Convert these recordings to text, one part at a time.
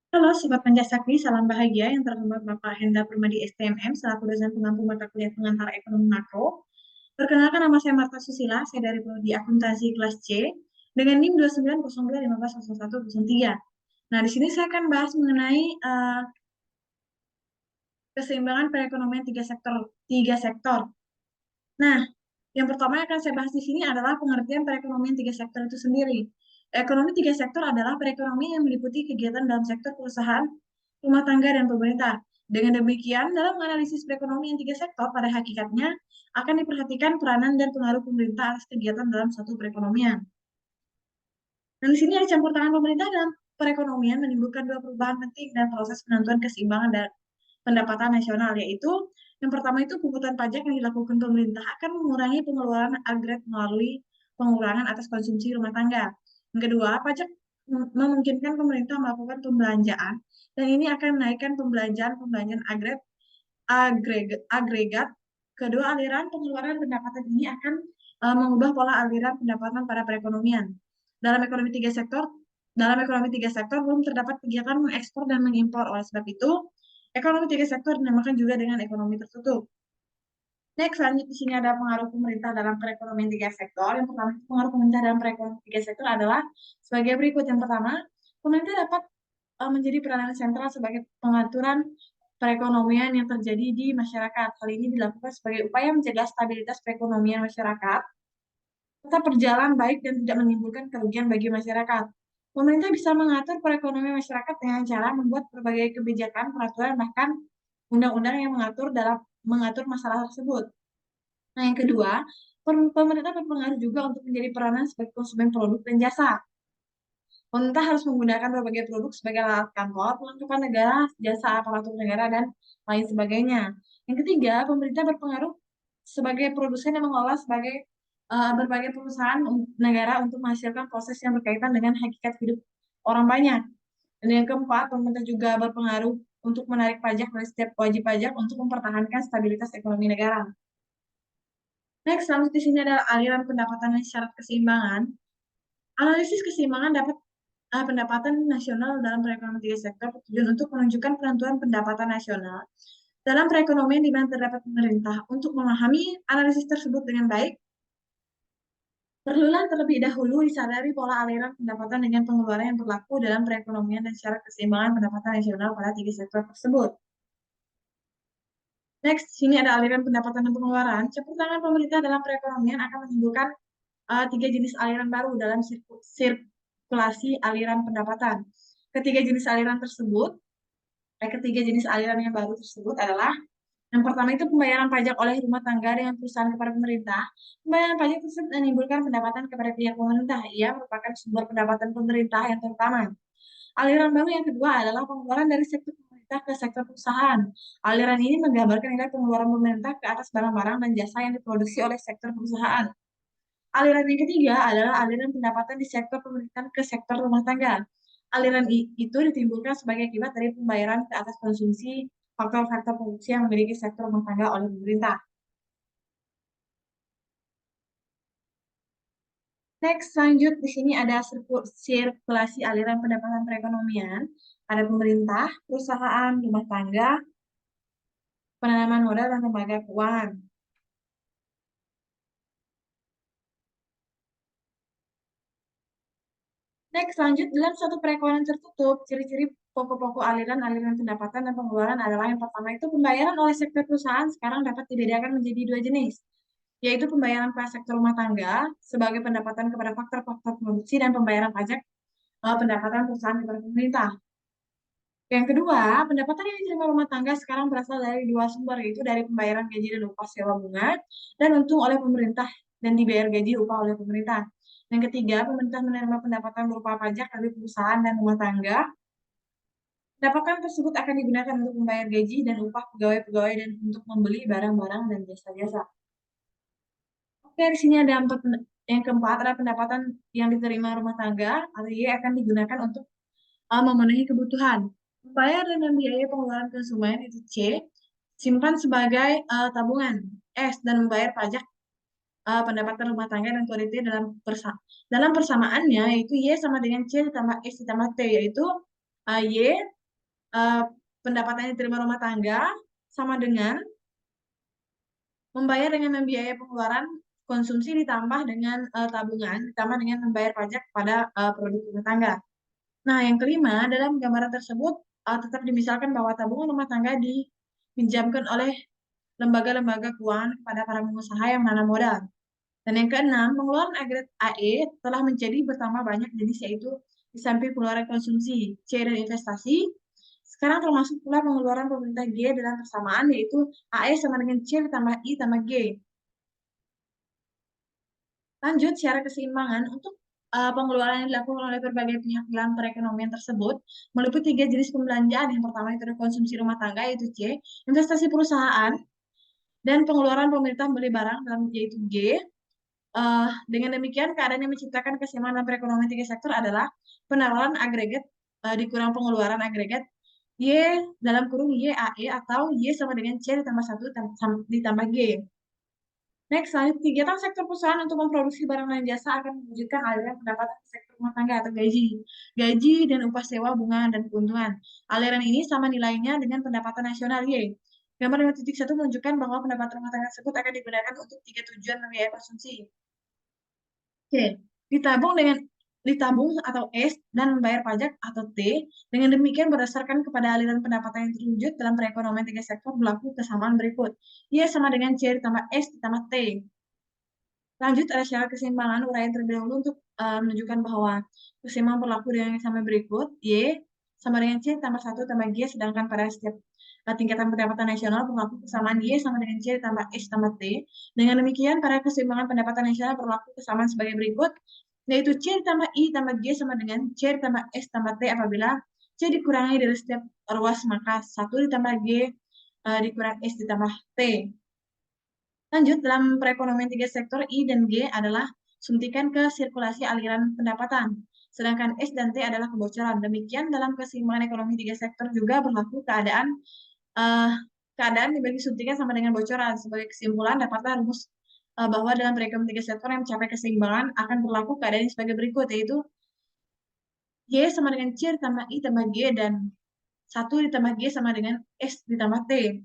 Halo Sobat Pancasakti, salam bahagia yang terhormat Bapak Hendra Permadi STMM selaku dosen pengampu mata kuliah pengantar ekonomi makro. Perkenalkan nama saya Marta Susila, saya dari Prodi Akuntansi kelas C dengan NIM 2902150103. Nah, di sini saya akan bahas mengenai keseimbangan perekonomian tiga sektor. Nah, yang pertama yang akan saya bahas di sini adalah pengertian perekonomian tiga sektor itu sendiri. Ekonomi tiga sektor adalah perekonomian yang meliputi kegiatan dalam sektor perusahaan, rumah tangga, dan pemerintah. Dengan demikian, dalam menganalisis perekonomian tiga sektor, pada hakikatnya akan diperhatikan peranan dan pengaruh pemerintah atas kegiatan dalam suatu perekonomian. Dan di sini ada campur tangan pemerintah dalam perekonomian menimbulkan dua perubahan penting dan proses penentuan keseimbangan dan pendapatan nasional, yaitu yang pertama itu pungutan pajak yang dilakukan pemerintah akan mengurangi pengeluaran agregat melalui pengurangan atas konsumsi rumah tangga. Yang kedua, pajak memungkinkan pemerintah melakukan pembelanjaan dan ini akan menaikkan pembelanjaan agregat. Kedua, aliran pengeluaran pendapatan ini akan mengubah pola aliran pendapatan pada perekonomian. Dalam ekonomi tiga sektor, belum terdapat kegiatan mengekspor dan mengimpor. Oleh sebab itu, ekonomi tiga sektor dinamakan juga dengan ekonomi tertutup. Next, lanjut di sini ada pengaruh pemerintah dalam perekonomian tiga sektor. Yang pertama, pengaruh pemerintah dalam perekonomian tiga sektor adalah sebagai berikut. Yang pertama, pemerintah dapat menjadi peranan sentral sebagai pengaturan perekonomian yang terjadi di masyarakat. Hal ini dilakukan sebagai upaya mencegah stabilitas perekonomian masyarakat tetap berjalan baik dan tidak menimbulkan kerugian bagi masyarakat. Pemerintah bisa mengatur perekonomian masyarakat dengan cara membuat berbagai kebijakan, peraturan, bahkan undang-undang yang mengatur masalah tersebut. Nah, yang kedua, pemerintah berpengaruh juga untuk menjadi peranan sebagai konsumen produk dan jasa. Pemerintah harus menggunakan berbagai produk sebagai alat kantor, perlengkapan negara, jasa aparatur negara, dan lain sebagainya. Yang ketiga, pemerintah berpengaruh sebagai produsen yang mengelola berbagai perusahaan negara untuk menghasilkan proses yang berkaitan dengan hakikat hidup orang banyak. Dan yang keempat, pemerintah juga berpengaruh untuk menarik pajak dari setiap wajib pajak untuk mempertahankan stabilitas ekonomi negara. Next, selanjutnya di sini adalah aliran pendapatan dan syarat keseimbangan. Analisis keseimbangan pendapatan nasional dalam perekonomian tiga sektor bertujuan untuk menunjukkan penentuan pendapatan nasional dalam perekonomian di mana terdapat pemerintah. Untuk memahami analisis tersebut dengan baik, perlulah terlebih dahulu disadari pola aliran pendapatan dengan pengeluaran yang berlaku dalam perekonomian dan syarat keseimbangan pendapatan nasional pada tiga sektor tersebut. Next, sini ada aliran pendapatan dan pengeluaran. Campur tangan pemerintah dalam perekonomian akan menimbulkan tiga jenis aliran baru dalam sirkulasi aliran pendapatan. Ketiga jenis aliran yang baru tersebut adalah yang pertama itu pembayaran pajak oleh rumah tangga dengan perusahaan kepada pemerintah. Pembayaran pajak tersebut menimbulkan pendapatan kepada pihak pemerintah. Ia merupakan sumber pendapatan pemerintah yang terutama. Aliran baru yang kedua adalah pengeluaran dari sektor pemerintah ke sektor perusahaan. Aliran ini menggambarkan nilai pengeluaran pemerintah ke atas barang-barang dan jasa yang diproduksi oleh sektor perusahaan. Aliran yang ketiga adalah aliran pendapatan di sektor pemerintahan ke sektor rumah tangga. Aliran itu ditimbulkan sebagai akibat dari pembayaran ke atas konsumsi faktor-faktor produksi yang memiliki sektor rumah tangga oleh pemerintah. Next, lanjut di sini ada sirkulasi aliran pendapatan perekonomian. Ada pemerintah, perusahaan, rumah tangga, penanaman modal, dan lembaga keuangan. Next, lanjut dalam suatu perekonomian tertutup, ciri-ciri pokok-pokok aliran pendapatan dan pengeluaran adalah yang pertama itu pembayaran oleh sektor perusahaan sekarang dapat dibedakan menjadi dua jenis, yaitu pembayaran pada sektor rumah tangga sebagai pendapatan kepada faktor-faktor produksi dan pembayaran pajak pendapatan perusahaan kepada pemerintah. Yang kedua, pendapatan yang diterima rumah tangga sekarang berasal dari dua sumber, yaitu dari pembayaran gaji dan upah sewa bunga dan untung oleh pemerintah dan dibayar gaji upah oleh pemerintah. Yang ketiga, pemerintah menerima pendapatan berupa pajak dari perusahaan dan rumah tangga. Pendapatan tersebut akan digunakan untuk membayar gaji dan upah pegawai-pegawai dan untuk membeli barang-barang dan jasa-jasa. Oke, di sini ada yang keempat adalah pendapatan yang diterima rumah tangga atau Y akan digunakan untuk memenuhi kebutuhan. Membayar dan membiayai pengeluaran konsumen itu C, simpan sebagai tabungan S, dan membayar pajak pendapatan rumah tangga dan kualitas dalam persamaannya yaitu Y sama dengan C ditambah S ditambah T, yaitu Y eh, pendapatan yang diterima rumah tangga sama dengan membayar dengan membiayai pengeluaran konsumsi ditambah dengan tabungan, ditambah dengan membayar pajak pada produk rumah tangga. Nah, yang kelima, dalam gambaran tersebut tetap dimisalkan bahwa tabungan rumah tangga dipinjamkan oleh lembaga-lembaga keuangan kepada para pengusaha yang menanam modal. Dan yang keenam, pengeluaran agregat AE telah menjadi bertambah banyak jenis, yaitu di samping pengeluaran konsumsi, C dan investasi, sekarang termasuk pula pengeluaran pemerintah G dalam persamaan, yaitu AE sama dengan C ditambah I tambah G. Lanjut, secara keseimbangan untuk pengeluaran yang dilakukan oleh berbagai pihak dalam perekonomian tersebut meliputi tiga jenis pembelanjaan. Yang pertama itu adalah konsumsi rumah tangga, yaitu C, investasi perusahaan, dan pengeluaran pemerintah beli barang dalam yaitu G. Dengan demikian, keadaan yang menciptakan keseimbangan dalam perekonomian tiga sektor adalah pengeluaran agregat dikurang pengeluaran agregat Y dalam kurung YAE atau Y sama dengan C ditambah 1 ditambah G. Next, selanjutnya, kegiatan sektor perusahaan untuk memproduksi barang dan jasa akan mewujudkan aliran pendapatan ke sektor rumah tangga atau gaji. Gaji dan upah sewa, bunga, dan keuntungan. Aliran ini sama nilainya dengan pendapatan nasional Y. Gambar 5.1 menunjukkan bahwa pendapatan rumah tangga tersebut akan digunakan untuk tiga tujuan membiayai konsumsi. Oke, ditabung atau S dan membayar pajak atau T. Dengan demikian berdasarkan kepada aliran pendapatan yang terwujud dalam perekonomian tiga sektor berlaku kesamaan berikut. Y sama dengan C ditambah S ditambah T. Lanjut, ada syarat keseimbangan uraian terlebih dahulu untuk menunjukkan bahwa keseimbangan berlaku dengan yang sama berikut. Y sama dengan C tambah 1 tambah G, sedangkan pada setiap tingkatan pendapatan nasional berlaku kesamaan Y sama dengan C tambah S tambah T. Dengan demikian, pada keseimbangan pendapatan nasional berlaku kesamaan sebagai berikut, yaitu C tambah I tambah G sama dengan C tambah S tambah T apabila C dikurangi dari setiap ruas, maka 1 ditambah G dikurang S ditambah T. Lanjut, dalam perekonomian tiga sektor, I dan G adalah suntikan ke sirkulasi aliran pendapatan, sedangkan S dan T adalah kebocoran. Demikian dalam keseimbangan ekonomi tiga sektor juga berlaku uh, keadaan dibagi suntikan sama dengan bocoran. Sebagai kesimpulan, dapatlah rumus bahwa dalam perekonomian tiga sektor yang mencapai keseimbangan akan berlaku keadaan yang sebagai berikut, yaitu Y sama dengan C ditambah I tambah G, dan 1 ditambah G sama dengan S ditambah T.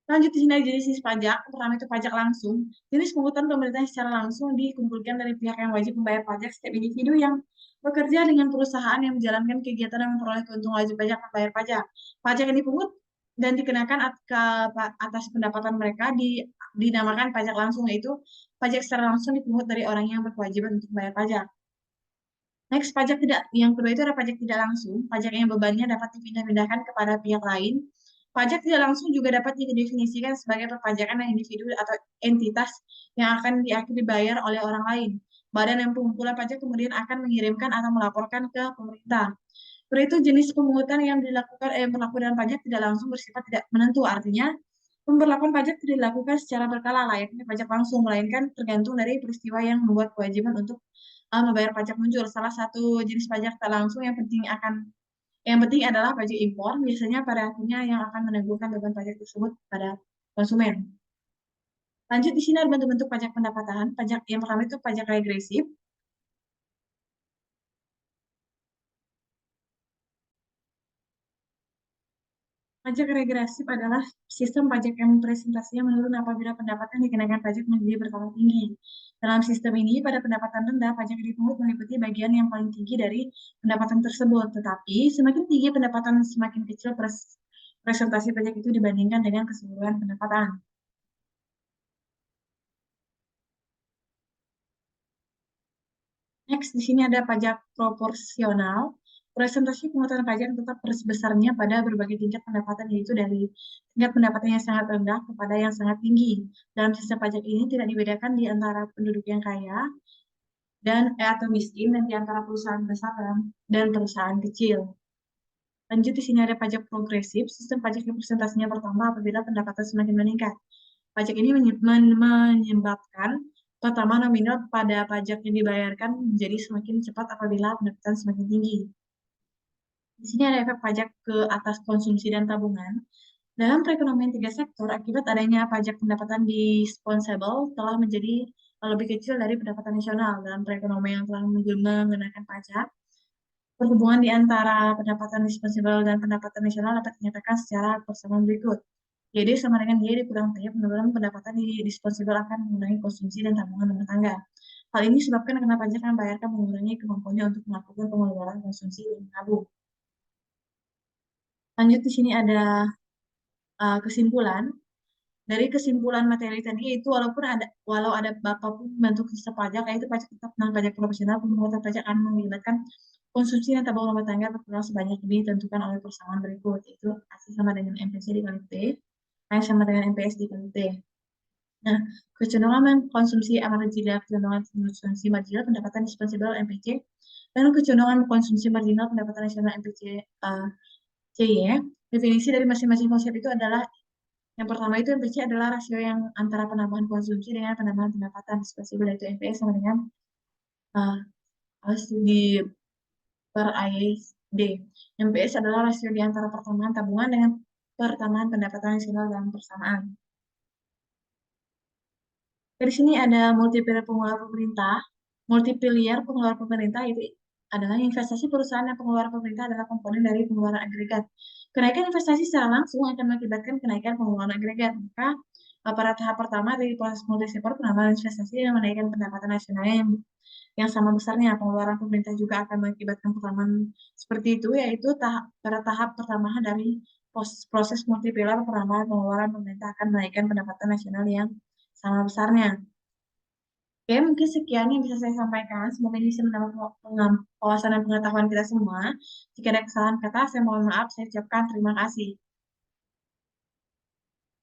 Lanjut, di sini ada jenis pajak. Pertama itu pajak langsung. Jenis pungutan pemerintah secara langsung dikumpulkan dari pihak yang wajib membayar pajak. Setiap individu yang bekerja dengan perusahaan yang menjalankan kegiatan yang memperoleh keuntungan wajib pajak membayar pajak. Pajak yang dipungut dan dikenakan atas pendapatan mereka dinamakan pajak langsung, yaitu pajak secara langsung dipungut dari orang yang berkewajiban untuk membayar pajak. Next, pajak tidak. Yang kedua itu ada pajak tidak langsung. Pajak yang bebannya dapat dipindah-pindahkan kepada pihak lain. Pajak tidak langsung juga dapat didefinisikan sebagai perpajakan yang individu atau entitas yang akan dibayar oleh orang lain. Badan yang pengumpulan pajak kemudian akan mengirimkan atau melaporkan ke pemerintah. Itu jenis pemungutan yang berlaku dalam pajak tidak langsung bersifat tidak menentu. Artinya, pemberlakuan pajak tidak dilakukan secara berkala layaknya pajak langsung, melainkan tergantung dari peristiwa yang membuat kewajiban untuk membayar pajak muncul. Salah satu jenis pajak tak langsung yang penting adalah pajak impor, biasanya pada akhirnya yang akan menangguhkan beban pajak tersebut pada konsumen. Lanjut, di sini ada bentuk-bentuk pajak pendapatan. Pajak yang pertama itu pajak regresif. Pajak regresif adalah sistem pajak yang presentasinya menurun apabila pendapatan dikenakan pajak menjadi bertambah tinggi. Dalam sistem ini, pada pendapatan rendah, pajak dipungut meliputi bagian yang paling tinggi dari pendapatan tersebut. Tetapi, semakin tinggi pendapatan, semakin kecil presentasi pajak itu dibandingkan dengan keseluruhan pendapatan. Next, di sini ada pajak proporsional. Presentasi pungutan pajak tetap besarnya pada berbagai tingkat pendapatan, yaitu dari tingkat pendapatan yang sangat rendah kepada yang sangat tinggi. Dalam sistem pajak ini tidak dibedakan di antara penduduk yang kaya atau miskin, dan di antara perusahaan besar dan perusahaan kecil. Lanjut, di sini ada pajak progresif. Sistem pajak yang presentasinya bertambah apabila pendapatan semakin meningkat. Pajak ini menyebabkan pertama nominal pada pajak yang dibayarkan menjadi semakin cepat apabila pendapatan semakin tinggi. Di sini ada efek pajak ke atas konsumsi dan tabungan. Dalam perekonomian tiga sektor, akibat adanya pajak pendapatan dispensable telah menjadi lebih kecil dari pendapatan nasional. Dalam perekonomian yang telah mengenakan pajak, Perhubungan di antara pendapatan disposable dan pendapatan nasional dapat dinyatakan secara persamaan berikut. Jadi sama dengan Y dikurang T, penurunan pendapatan di disposable akan mengurangi konsumsi dan tabungan rumah tangga. Hal ini disebabkan karena pajak yang bayarkan mengurangi kemampuannya untuk melakukan pengeluaran konsumsi dan menabung. Lanjut di sini ada kesimpulan. Dari kesimpulan materi tadi itu walau ada apapun bentuk sistem pajak, yaitu pajak tetap dan pajak profesional, pemungutan pajak akan melibatkan konsumsi dan tabungan rumah tangga berkurang sebanyak ditentukan oleh persamaan berikut, yaitu hasil sama dengan MPC dikali T, H sama dengan MPS dikali T. Nah, kecenderungan konsumsi marginal, kecenderungan konsumsi marginal pendapatan dispensable MPC, dan kecenderungan konsumsi marginal pendapatan nasional MPC CY. Definisi dari masing-masing konsep itu adalah yang pertama itu MPC adalah rasio yang antara penambahan konsumsi dengan penambahan pendapatan dispensable, yaitu MPS sama dengan uh, di per ISD. MPS adalah rasio di antara pertambahan tabungan dengan pertambahan pendapatan nasional dalam persamaan. Dari sini ada multiplier pengeluaran pemerintah. Multiplier pengeluaran pemerintah itu adalah investasi perusahaan dan pengeluaran pemerintah adalah komponen dari pengeluaran agregat. Kenaikan investasi secara langsung akan mengakibatkan kenaikan pengeluaran agregat. Maka pada tahap pertama dari proses multiplier penambahan investasi yang menaikkan pendapatan nasionalnya yang sama besarnya. Pengeluaran pemerintah juga akan mengakibatkan pertambahan seperti itu, yaitu pada tahap pertama dari proses multiplier penambahan pengeluaran pemerintah akan menaikkan pendapatan nasional yang sama besarnya. Oke, mungkin sekian yang bisa saya sampaikan. Semoga ini bisa menambah wawasan dan pengetahuan kita semua. Jika ada kesalahan kata, saya mohon maaf. Saya ucapkan terima kasih.